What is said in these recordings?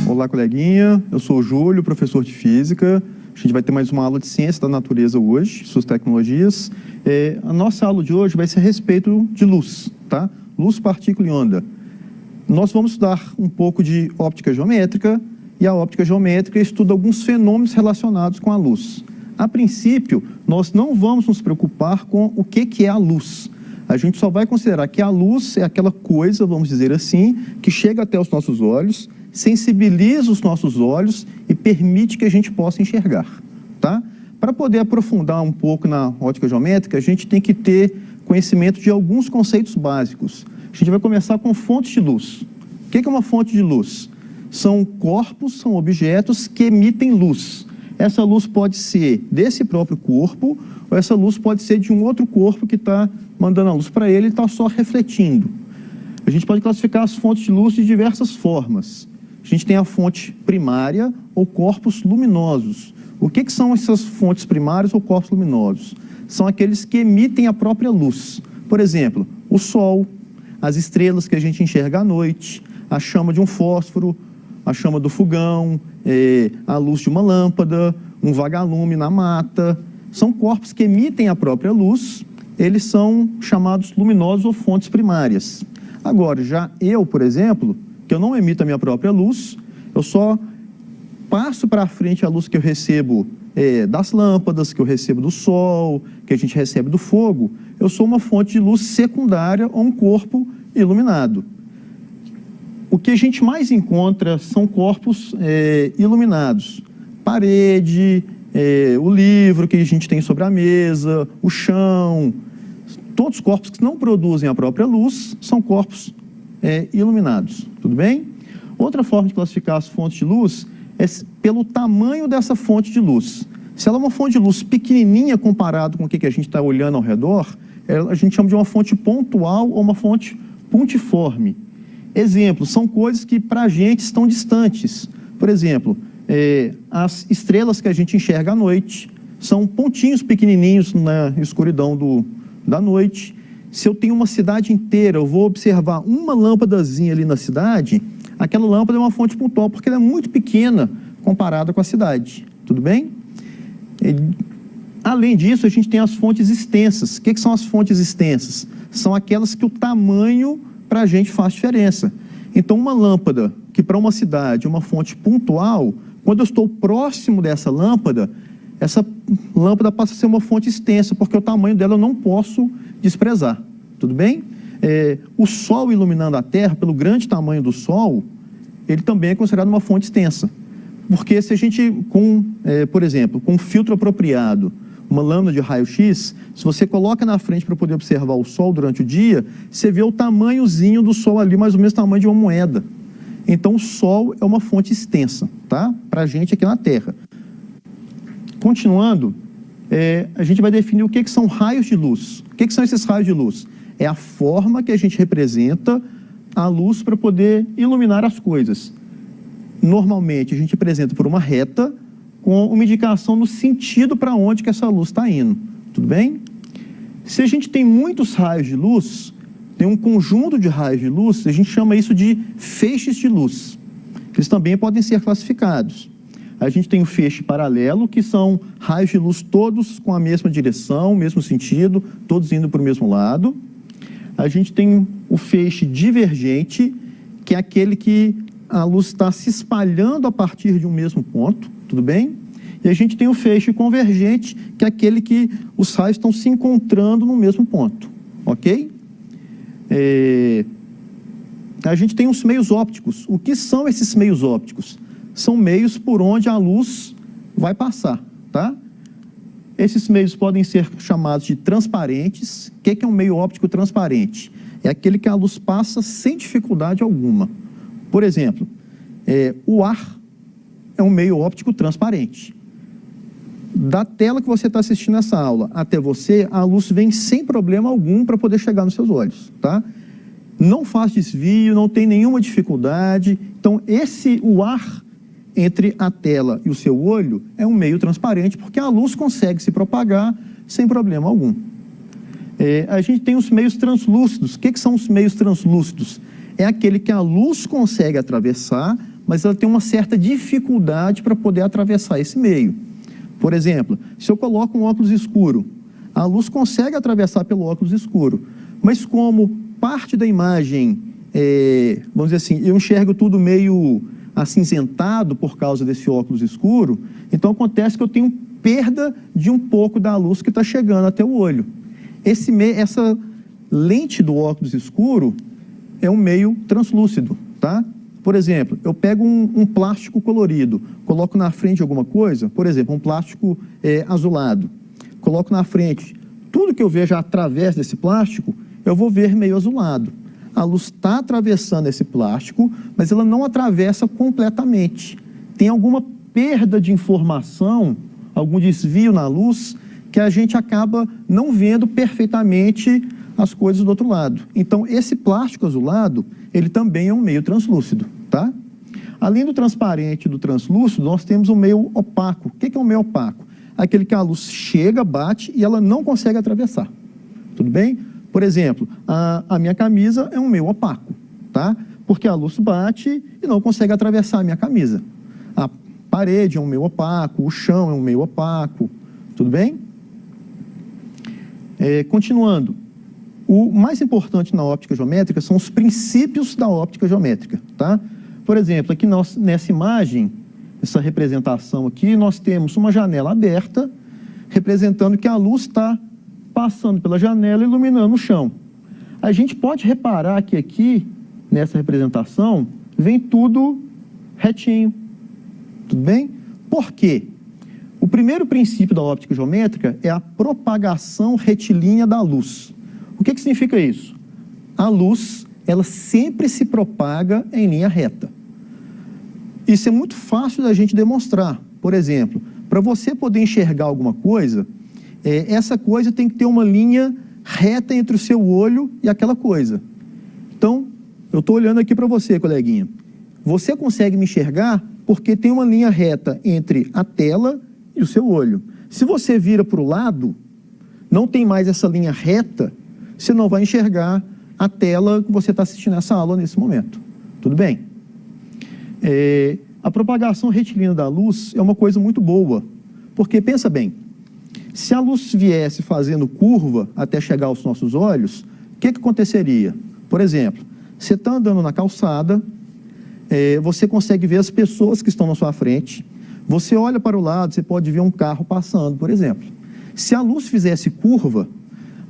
Olá, coleguinha. Eu sou o Júlio, professor de Física. A gente vai ter mais uma aula de Ciência da Natureza hoje, suas tecnologias. A nossa aula de hoje vai ser a respeito de luz, tá? Luz, partícula e onda. Nós vamos estudar um pouco de óptica geométrica, e a óptica geométrica estuda alguns fenômenos relacionados com a luz. A princípio, nós não vamos nos preocupar com o que é a luz. A gente só vai considerar que a luz é aquela coisa, vamos dizer assim, que chega até os nossos olhos, sensibiliza os nossos olhos e permite que a gente possa enxergar, tá? Para poder aprofundar um pouco na óptica geométrica, a gente tem que ter conhecimento de alguns conceitos básicos. A gente vai começar com fontes de luz. O que é uma fonte de luz? São corpos, são objetos que emitem luz. Essa luz pode ser desse próprio corpo, ou essa luz pode ser de um outro corpo que está mandando a luz para ele e está só refletindo. A gente pode classificar as fontes de luz de diversas formas. A gente tem a fonte primária ou corpos luminosos. O que são essas fontes primárias ou corpos luminosos? São aqueles que emitem a própria luz. Por exemplo, o Sol, as estrelas que a gente enxerga à noite, a chama de um fósforo, a chama do fogão, a luz de uma lâmpada, um vagalume na mata. São corpos que emitem a própria luz, eles são chamados luminosos ou fontes primárias. Agora, já eu, por exemplo, que eu não emito a minha própria luz, eu só passo para frente a luz que eu recebo das lâmpadas, que eu recebo do sol, que a gente recebe do fogo. Eu sou uma fonte de luz secundária ou um corpo iluminado. O que a gente mais encontra são corpos iluminados. Parede, o livro que a gente tem sobre a mesa, o chão. Todos os corpos que não produzem a própria luz são corpos iluminados, tudo bem? Outra forma de classificar as fontes de luz é pelo tamanho dessa fonte de luz. Se ela é uma fonte de luz pequenininha comparado com o que a gente está olhando ao redor, a gente chama de uma fonte pontual ou uma fonte pontiforme. Exemplos, são coisas que para a gente estão distantes. Por exemplo, as estrelas que a gente enxerga à noite são pontinhos pequenininhos na escuridão da noite. Se eu tenho uma cidade inteira, eu vou observar uma lâmpadazinha ali na cidade, aquela lâmpada é uma fonte pontual, porque ela é muito pequena comparada com a cidade, tudo bem? Além disso, a gente tem as fontes extensas. O que são as fontes extensas? São aquelas que o tamanho para a gente faz diferença. Então, uma lâmpada, que para uma cidade é uma fonte pontual, quando eu estou próximo dessa lâmpada, essa lâmpada passa a ser uma fonte extensa, porque o tamanho dela eu não posso desprezar, tudo bem? O Sol iluminando a Terra, pelo grande tamanho do Sol, ele também é considerado uma fonte extensa. Porque se a gente, por exemplo, com um filtro apropriado, uma lâmina de raio-x, se você coloca na frente para poder observar o Sol durante o dia, você vê o tamanhozinho do Sol ali, mais ou menos o tamanho de uma moeda. Então, o Sol é uma fonte extensa, tá? Para a gente aqui na Terra. Continuando, a gente vai definir o que são raios de luz. O que são esses raios de luz? É a forma que a gente representa a luz para poder iluminar as coisas. Normalmente, a gente apresenta por uma reta com uma indicação no sentido para onde que essa luz está indo. Tudo bem? Se a gente tem muitos raios de luz, tem um conjunto de raios de luz, a gente chama isso de feixes de luz. Eles também podem ser classificados. A gente tem o feixe paralelo, que são raios de luz todos com a mesma direção, mesmo sentido, todos indo para o mesmo lado. A gente tem o feixe divergente, que é aquele que a luz está se espalhando a partir de um mesmo ponto, tudo bem? E a gente tem o feixe convergente, que é aquele que os raios estão se encontrando no mesmo ponto, ok? A gente tem os meios ópticos. O que são esses meios ópticos? São meios por onde a luz vai passar, tá? Esses meios podem ser chamados de transparentes. O que é um meio óptico transparente? É aquele que a luz passa sem dificuldade alguma. Por exemplo, o ar é um meio óptico transparente. Da tela que você está assistindo essa aula até você, a luz vem sem problema algum para poder chegar nos seus olhos, tá? Não faz desvio, não tem nenhuma dificuldade. Então, o ar entre a tela e o seu olho é um meio transparente, porque a luz consegue se propagar sem problema algum. A gente tem os meios translúcidos. O que são os meios translúcidos? É aquele que a luz consegue atravessar, mas ela tem uma certa dificuldade para poder atravessar esse meio. Por exemplo, se eu coloco um óculos escuro, a luz consegue atravessar pelo óculos escuro, mas como parte da imagem, vamos dizer assim, eu enxergo tudo meio acinzentado por causa desse óculos escuro, então acontece que eu tenho perda de um pouco da luz que está chegando até o olho. Essa lente do óculos escuro é um meio translúcido, tá? Por exemplo, eu pego um plástico colorido, coloco na frente de alguma coisa, por exemplo, um plástico azulado, coloco na frente, tudo que eu vejo através desse plástico, eu vou ver meio azulado. A luz está atravessando esse plástico, mas ela não atravessa completamente. Tem alguma perda de informação, algum desvio na luz, que a gente acaba não vendo perfeitamente as coisas do outro lado. Então, esse plástico azulado, ele também é um meio translúcido, tá? Além do transparente e do translúcido, nós temos um meio opaco. O que é um meio opaco? Aquele que a luz chega, bate e ela não consegue atravessar. Tudo bem? Por exemplo, a minha camisa é um meio opaco, tá? Porque a luz bate e não consegue atravessar a minha camisa. A parede é um meio opaco, o chão é um meio opaco, tudo bem? Continuando, o mais importante na óptica geométrica são os princípios da óptica geométrica, tá? Por exemplo, aqui nessa imagem, essa representação aqui, nós temos uma janela aberta, representando que a luz está passando pela janela e iluminando o chão. A gente pode reparar que aqui, nessa representação, vem tudo retinho, tudo bem? Por quê? O primeiro princípio da óptica geométrica é a propagação retilínea da luz. O que significa isso? A luz, ela sempre se propaga em linha reta. Isso é muito fácil da gente demonstrar. Por exemplo, para você poder enxergar alguma coisa, essa coisa tem que ter uma linha reta entre o seu olho e aquela coisa. Então, eu estou olhando aqui para você, coleguinha. Você consegue me enxergar porque tem uma linha reta entre a tela e o seu olho. Se você vira para o lado, não tem mais essa linha reta, você não vai enxergar a tela que você está assistindo essa aula nesse momento. Tudo bem? A propagação retilínea da luz é uma coisa muito boa, porque, pensa bem, se a luz viesse fazendo curva até chegar aos nossos olhos, o que aconteceria? Por exemplo, você está andando na calçada, você consegue ver as pessoas que estão na sua frente, você olha para o lado, você pode ver um carro passando, por exemplo. Se a luz fizesse curva,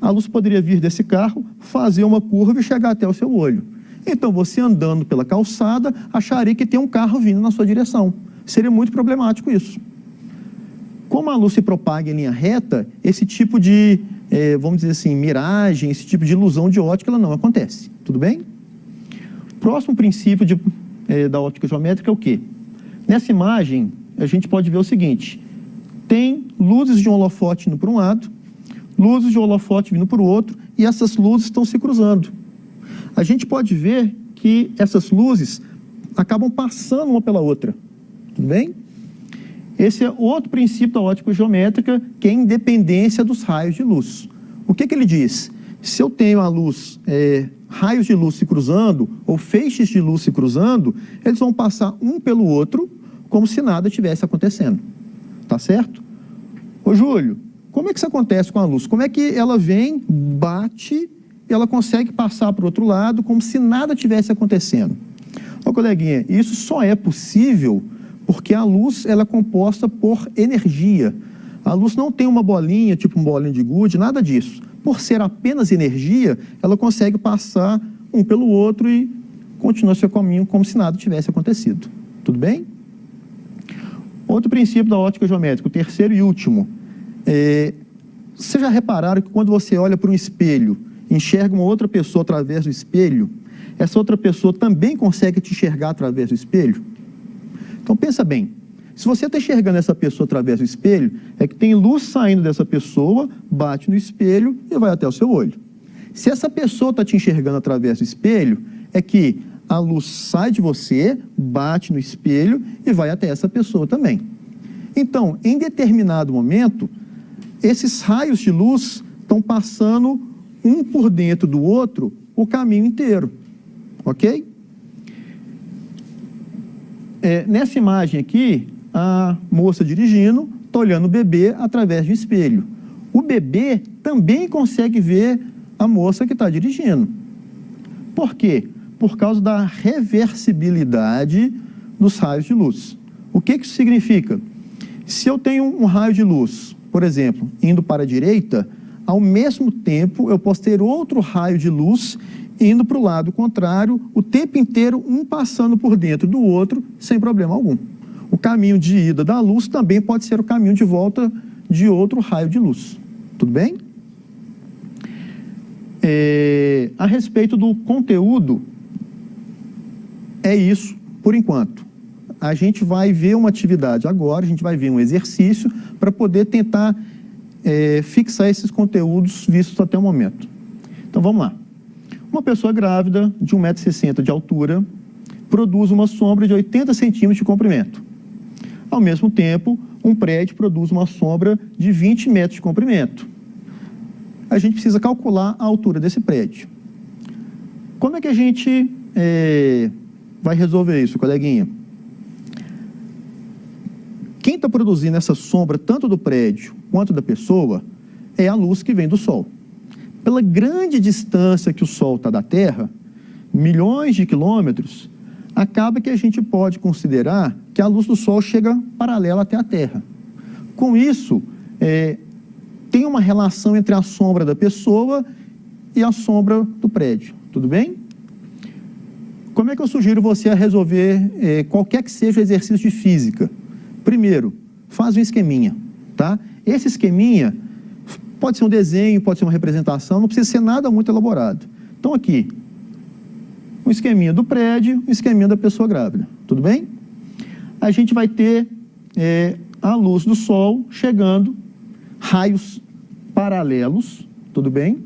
a luz poderia vir desse carro, fazer uma curva e chegar até o seu olho. Então, você andando pela calçada, acharia que tem um carro vindo na sua direção. Seria muito problemático isso. Como a luz se propaga em linha reta, esse tipo de, vamos dizer assim, miragem, esse tipo de ilusão de ótica, ela não acontece. Tudo bem? Próximo princípio da óptica geométrica é o quê? Nessa imagem, a gente pode ver o seguinte: tem luzes de um holofote indo para um lado, luzes de um holofote vindo para o outro, e essas luzes estão se cruzando. A gente pode ver que essas luzes acabam passando uma pela outra. Tudo bem? Esse é outro princípio da óptica geométrica, que é a independência dos raios de luz. O que ele diz? Se eu tenho a luz, raios de luz se cruzando, ou feixes de luz se cruzando, eles vão passar um pelo outro, como se nada tivesse acontecendo. Tá certo? Ô Júlio, como é que isso acontece com a luz? Como é que ela vem, bate, e ela consegue passar para o outro lado, como se nada tivesse acontecendo? Ô coleguinha, isso só é possível porque a luz, ela é composta por energia. A luz não tem uma bolinha, tipo uma bolinha de gude, nada disso. Por ser apenas energia, ela consegue passar um pelo outro e continua seu caminho como se nada tivesse acontecido. Tudo bem? Outro princípio da óptica geométrica, o terceiro e último. Vocês já repararam que quando você olha para um espelho, enxerga uma outra pessoa através do espelho, essa outra pessoa também consegue te enxergar através do espelho? Então, pensa bem, se você está enxergando essa pessoa através do espelho, é que tem luz saindo dessa pessoa, bate no espelho e vai até o seu olho. Se essa pessoa está te enxergando através do espelho, é que a luz sai de você, bate no espelho e vai até essa pessoa também. Então, em determinado momento, esses raios de luz estão passando um por dentro do outro o caminho inteiro, ok? Nessa imagem aqui, a moça dirigindo está olhando o bebê através de um espelho. O bebê também consegue ver a moça que está dirigindo. Por quê? Por causa da reversibilidade dos raios de luz. O que isso significa? Se eu tenho um raio de luz, por exemplo, indo para a direita, ao mesmo tempo eu posso ter outro raio de luz indo para o lado contrário, o tempo inteiro, um passando por dentro do outro, sem problema algum. O caminho de ida da luz também pode ser o caminho de volta de outro raio de luz. Tudo bem? A respeito do conteúdo, é isso por enquanto. A gente vai ver uma atividade agora, a gente vai ver um exercício para poder tentar fixar esses conteúdos vistos até o momento. Então vamos lá. Uma pessoa grávida de 1,60 m de altura produz uma sombra de 80 centímetros de comprimento. Ao mesmo tempo, um prédio produz uma sombra de 20 metros de comprimento. A gente precisa calcular a altura desse prédio. Como é que a gente vai resolver isso, coleguinha? Quem está produzindo essa sombra, tanto do prédio quanto da pessoa, é a luz que vem do Sol. Pela grande distância que o Sol está da Terra, milhões de quilômetros, acaba que a gente pode considerar que a luz do Sol chega paralela até a Terra. Com isso, tem uma relação entre a sombra da pessoa e a sombra do prédio. Tudo bem? Como é que eu sugiro você a resolver qualquer que seja o exercício de física? Primeiro, faz um esqueminha, tá? Esse esqueminha pode ser um desenho, pode ser uma representação, não precisa ser nada muito elaborado. Então aqui, um esqueminha do prédio, um esqueminha da pessoa grávida, tudo bem? A gente vai ter a luz do Sol chegando, raios paralelos, tudo bem?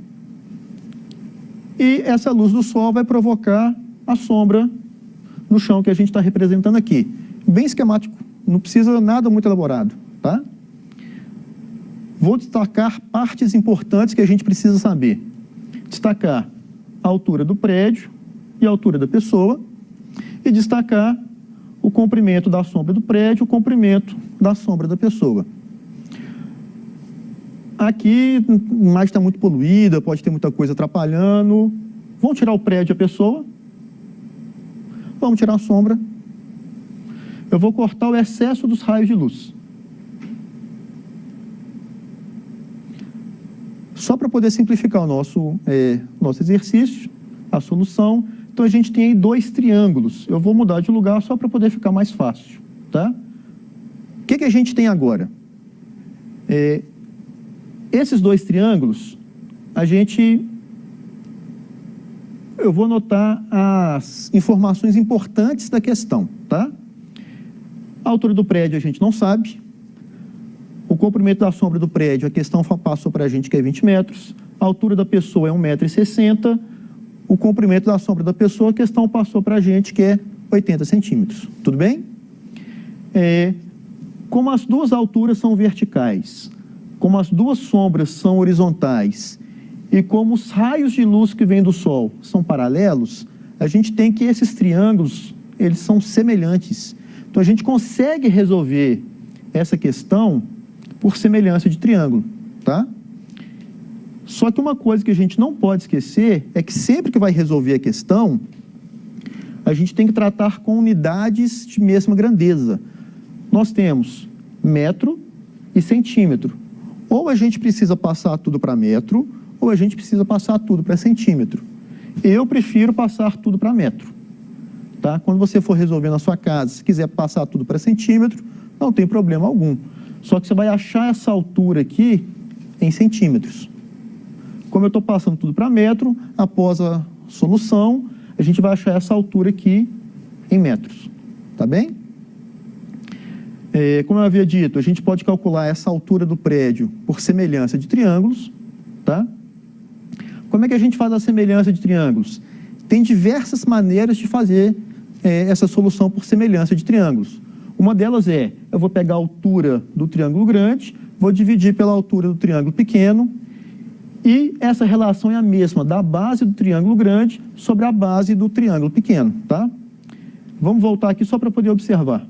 E essa luz do Sol vai provocar a sombra no chão que a gente está representando aqui. Bem esquemático, não precisa nada muito elaborado, tá? Vou destacar partes importantes que a gente precisa saber. Destacar a altura do prédio e a altura da pessoa e destacar o comprimento da sombra do prédio, o comprimento da sombra da pessoa. Aqui a imagem está muito poluída, pode ter muita coisa atrapalhando. Vamos tirar o prédio e a pessoa. Vamos tirar a sombra. Eu vou cortar o excesso dos raios de luz. Só para poder simplificar o nosso exercício, a solução. Então, a gente tem aí dois triângulos. Eu vou mudar de lugar só para poder ficar mais fácil, tá? O que a gente tem agora? Esses dois triângulos, eu vou anotar as informações importantes da questão, tá? A altura do prédio a gente não sabe. O comprimento da sombra do prédio, a questão passou para a gente que é 20 metros. A altura da pessoa é 1,60 m. O comprimento da sombra da pessoa, a questão passou para a gente que é 80 centímetros. Tudo bem? Como as duas alturas são verticais, como as duas sombras são horizontais e como os raios de luz que vêm do Sol são paralelos, a gente tem que esses triângulos, eles são semelhantes. Então, a gente consegue resolver essa questão por semelhança de triângulo, tá? Só que uma coisa que a gente não pode esquecer é que sempre que vai resolver a questão, a gente tem que tratar com unidades de mesma grandeza. Nós temos metro e centímetro. Ou a gente precisa passar tudo para metro, ou a gente precisa passar tudo para centímetro. Eu prefiro passar tudo para metro, tá? Quando você for resolver na sua casa, se quiser passar tudo para centímetro, não tem problema algum. Só que você vai achar essa altura aqui em centímetros. Como eu estou passando tudo para metro, após a solução, a gente vai achar essa altura aqui em metros. Tá bem? Como eu havia dito, a gente pode calcular essa altura do prédio por semelhança de triângulos. Tá? Como é que a gente faz a semelhança de triângulos? Tem diversas maneiras de fazer essa solução por semelhança de triângulos. Uma delas eu vou pegar a altura do triângulo grande, vou dividir pela altura do triângulo pequeno, e essa relação é a mesma da base do triângulo grande sobre a base do triângulo pequeno, tá? Vamos voltar aqui só para poder observar.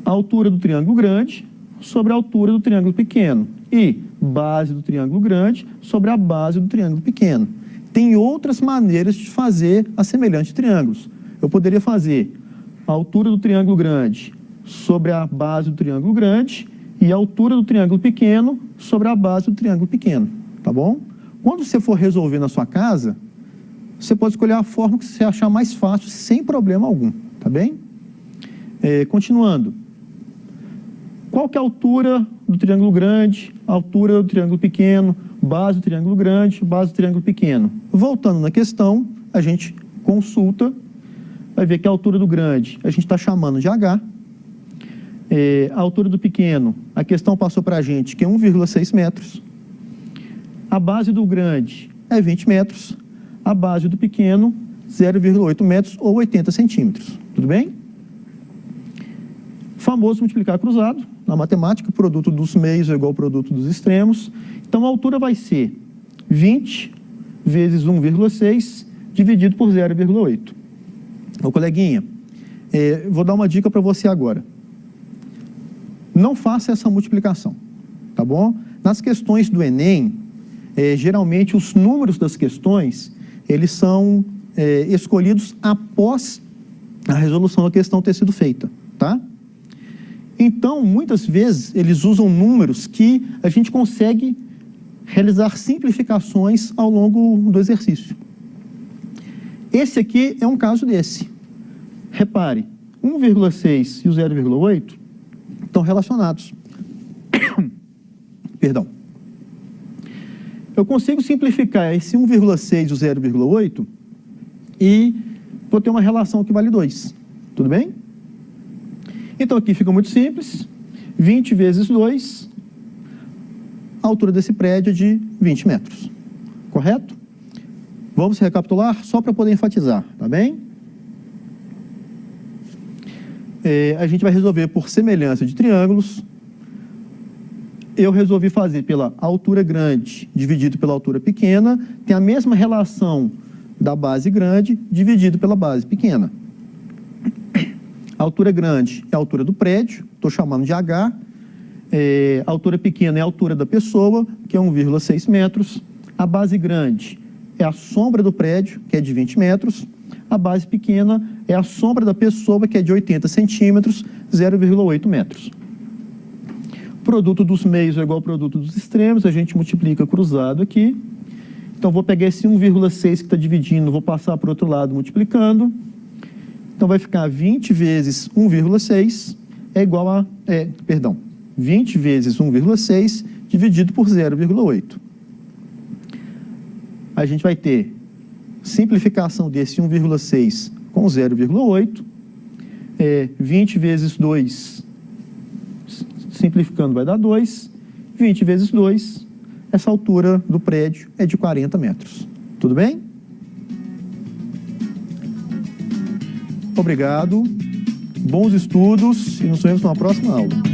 A altura do triângulo grande sobre a altura do triângulo pequeno. E base do triângulo grande sobre a base do triângulo pequeno. Tem outras maneiras de fazer a semelhantes triângulos. Eu poderia fazer a altura do triângulo grande sobre a base do triângulo grande e a altura do triângulo pequeno sobre a base do triângulo pequeno, tá bom? Quando você for resolver na sua casa, você pode escolher a forma que você achar mais fácil, sem problema algum, tá bem? Continuando. Qual que é a altura do triângulo grande, a altura do triângulo pequeno, base do triângulo grande, base do triângulo pequeno? Voltando na questão, a gente consulta, vai ver que a altura do grande a gente está chamando de H. A altura do pequeno, a questão passou para a gente que é 1,6 metros. A base do grande é 20 metros. A base do pequeno, 0,8 metros ou 80 centímetros. Tudo bem? Famoso multiplicar cruzado. Na matemática, o produto dos meios é igual ao produto dos extremos. Então, a altura vai ser 20 vezes 1,6 dividido por 0,8. Ô, coleguinha, vou dar uma dica para você agora. Não faça essa multiplicação, tá bom? Nas questões do Enem, geralmente os números das questões, eles são escolhidos após a resolução da questão ter sido feita, tá? Então, muitas vezes, eles usam números que a gente consegue realizar simplificações ao longo do exercício. Esse aqui é um caso desse. Repare, 1,6 e o 0,8 estão relacionados. Perdão. Eu consigo simplificar esse 1,6 e o 0,8 e vou ter uma relação que vale 2. Tudo bem? Então, aqui fica muito simples. 20 vezes 2, a altura desse prédio é de 20 metros. Correto? Vamos recapitular só para poder enfatizar, tá bem? A gente vai resolver por semelhança de triângulos. Eu resolvi fazer pela altura grande dividido pela altura pequena, tem a mesma relação da base grande dividido pela base pequena. A altura grande é a altura do prédio, estou chamando de H. A altura pequena é a altura da pessoa, que é 1,6 metros. A base grande é a sombra do prédio, que é de 20 metros. A base pequena é a sombra da pessoa, que é de 80 centímetros, 0,8 metros. Produto dos meios é igual ao produto dos extremos, a gente multiplica cruzado aqui. Então, vou pegar esse 1,6 que está dividindo, vou passar para o outro lado multiplicando. Então, vai ficar 20 vezes 1,6 é igual a... 20 vezes 1,6 dividido por 0,8. A gente vai ter simplificação desse 1,6 com 0,8. 20 vezes 2, simplificando, vai dar 2. 20 vezes 2, essa altura do prédio é de 40 metros. Tudo bem? Obrigado, bons estudos e nos vemos na próxima aula.